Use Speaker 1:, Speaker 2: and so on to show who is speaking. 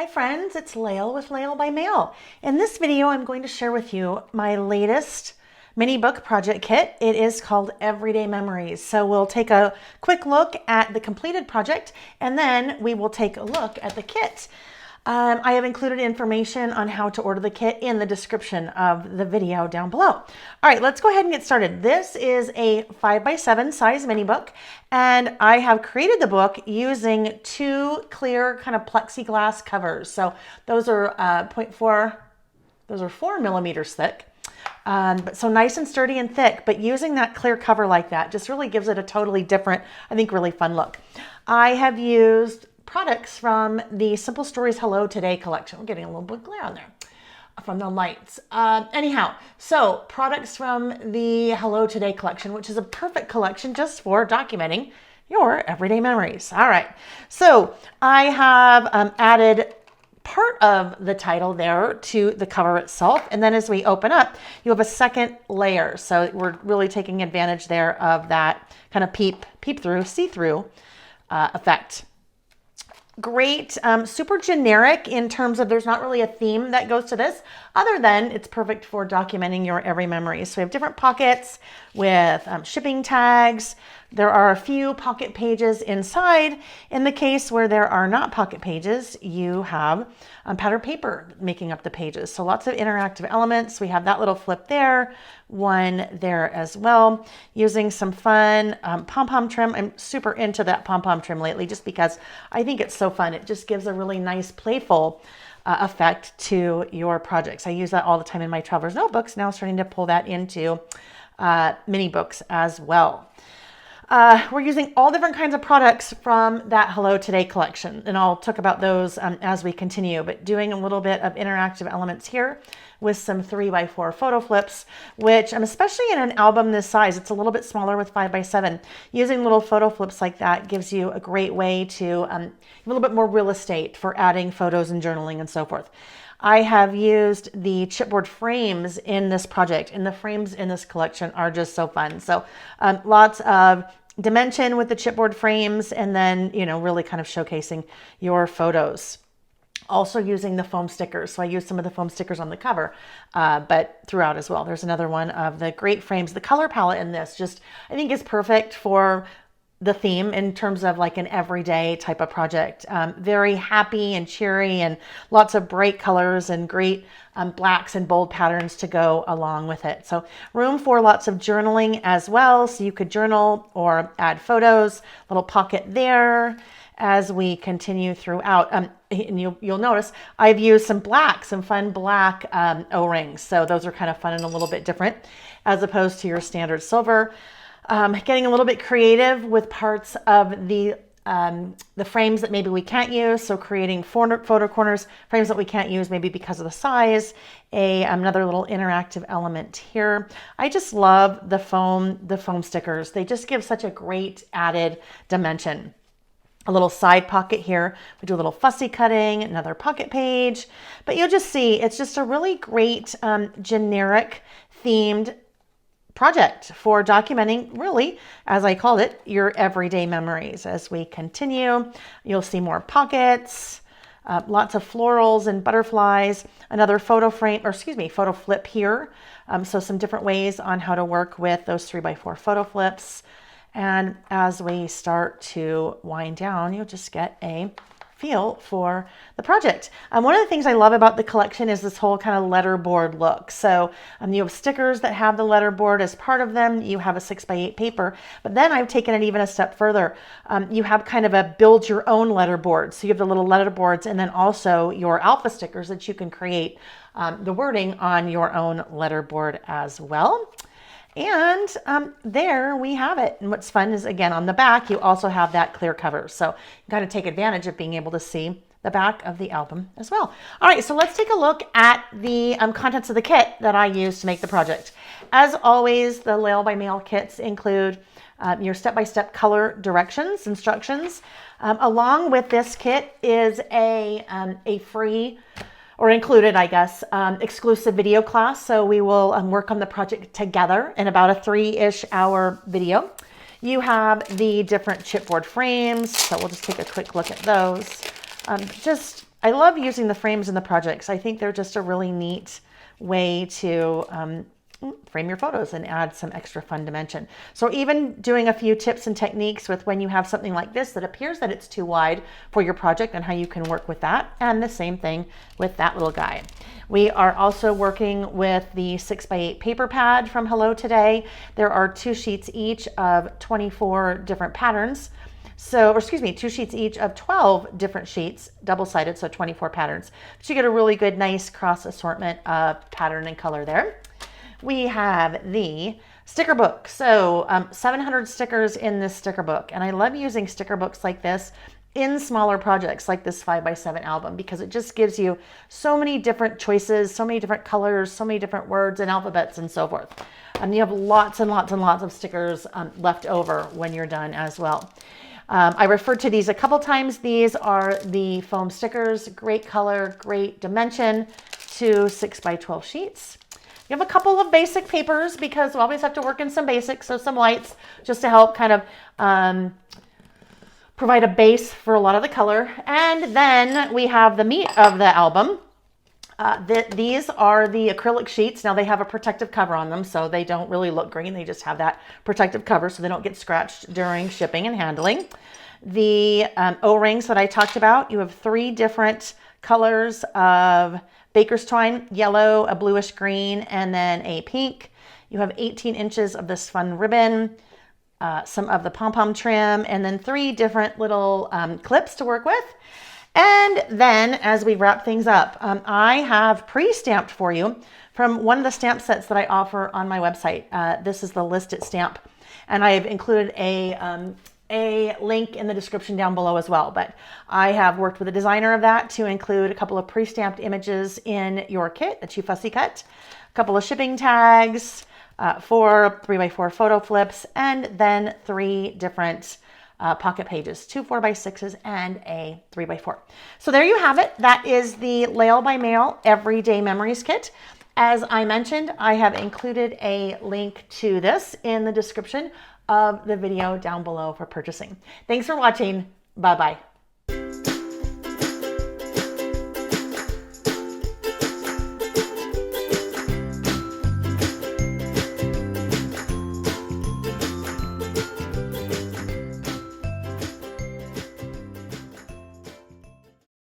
Speaker 1: Hi friends, it's Layle with Layle by Mail. In this video, I'm going to share with you my latest mini book project kit. It is called Everyday Memories. So we'll take a quick look at the completed project and then we will take a look at the kit. I have included information on how to order the kit in the description of the video down below. All right, let's go ahead and get started. This is a 5x7 size mini book, and I have created the book using two clear kind of plexiglass covers. So those are 0.4, those are 4 millimeters thick. So nice and sturdy and thick, but using that clear cover like that just really gives it a totally different, I think, really fun look. I have used products from the Simple Stories Hello Today collection. We're getting a little bit glare on there from the lights. Anyhow, so products from the Hello Today collection, which is a perfect collection just for documenting your everyday memories. All right, so I have added part of the title there to the cover itself. And then as we open up, you have a second layer. So we're really taking advantage there of that kind of peep through, see-through effect. Great, super generic in terms of there's not really a theme that goes to this other than it's perfect for documenting your every memory. So we have different pockets with shipping tags. There are a few pocket pages inside. In the case where there are not pocket pages, you have patterned paper making up the pages. So lots of interactive elements. We have that little flip there, one there as well, using some fun pom-pom trim. I'm super into that pom-pom trim lately just because I think it's so fun. It just gives a really nice playful effect to your projects. I use that all the time in my traveler's notebooks. Now starting to pull that into mini books as well. We're using all different kinds of products from that Hello Today collection, and I'll talk about those as we continue, but doing a little bit of interactive elements here with some 3x4 photo flips, which especially in an album this size, it's a little bit smaller with 5x7. Using little photo flips like that gives you a great way to have a little bit more real estate for adding photos and journaling and so forth. I have used the chipboard frames in this project, and the frames in this collection are just so fun. So lots of dimension with the chipboard frames, and then, you know, really kind of showcasing your photos. Also using the foam stickers. So I used some of the foam stickers on the cover, but throughout as well. There's another one of the great frames. The color palette in this just, I think, is perfect for the theme in terms of like an everyday type of project. Very happy and cheery and lots of bright colors and great blacks and bold patterns to go along with it. So room for lots of journaling as well. So you could journal or add photos, little pocket there as we continue throughout. And you'll notice I've used some fun black O-rings. So those are kind of fun and a little bit different as opposed to your standard silver. Getting a little bit creative with parts of the frames that maybe we can't use. So creating photo corners, frames that we can't use maybe because of the size. Another little interactive element here. I just love the foam stickers. They just give such a great added dimension. A little side pocket here. We do a little fussy cutting, another pocket page, but you'll just see it's just a really great generic themed project for documenting, really, as I called it, your everyday memories. As we continue, you'll see more pockets, lots of florals and butterflies, another photo flip here. So some different ways on how to work with those 3x4 photo flips. And as we start to wind down, you'll just get a feel for the project. One of the things I love about the collection is this whole kind of letterboard look. So you have stickers that have the letterboard as part of them. You have a 6x8 paper, but then I've taken it even a step further. You have kind of a build your own letterboard. So you have the little letterboards and then also your alpha stickers that you can create the wording on your own letterboard as well. And there we have it. And what's fun is, again, on the back, you also have that clear cover. So you kind of take advantage of being able to see the back of the album as well. All right, so let's take a look at the contents of the kit that I used to make the project. As always, the Layle by Mail kits include your step-by-step color instructions. Along with this kit is a free, or included, I guess, exclusive video class. So we will work on the project together in about a 3-ish hour video. You have the different chipboard frames. So we'll just take a quick look at those. Just I love using the frames in the projects. I think they're just a really neat way to frame your photos and add some extra fun dimension. So even doing a few tips and techniques with when you have something like this that appears that it's too wide for your project and how you can work with that. And the same thing with that little guy. We are also working with the 6x8 paper pad from Hello Today. There are 2 sheets each of 24 different patterns. So, or excuse me, 2 sheets each of 12 different sheets, double-sided, so 24 patterns. So you get a really good, nice cross assortment of pattern and color there. We have the sticker book. So 700 stickers in this sticker book. And I love using sticker books like this in smaller projects like this 5x7 album, because it just gives you so many different choices, so many different colors, so many different words and alphabets and so forth. You have lots and lots and lots of stickers left over when you're done as well. I referred to these a couple times. These are the foam stickers, great color, great dimension, 2 6x12 sheets. You have a couple of basic papers because we always have to work in some basics, so some whites just to help kind of provide a base for a lot of the color. And then we have the meat of the album. These are the acrylic sheets. Now they have a protective cover on them, so they don't really look green. They just have that protective cover so they don't get scratched during shipping and handling. The O-rings that I talked about, you have 3 different colors of baker's twine, yellow, a bluish green, and then a pink. You have 18 inches of this fun ribbon, some of the pom-pom trim, and then 3 different little clips to work with. And then as we wrap things up, I have pre-stamped for you from one of the stamp sets that I offer on my website. This is the List It stamp, and I have included a link in the description down below as well. But I have worked with a designer of that to include a couple of pre-stamped images in your kit that you fussy cut, a couple of shipping tags, 4 3x4 photo flips, and then 3 different pocket pages, 2 4x6s and a 3x4. So there you have it. That is the Layle by Mail Everyday Memories Kit. As I mentioned, I have included a link to this in the description of the video down below for purchasing. Thanks for watching. Bye-bye.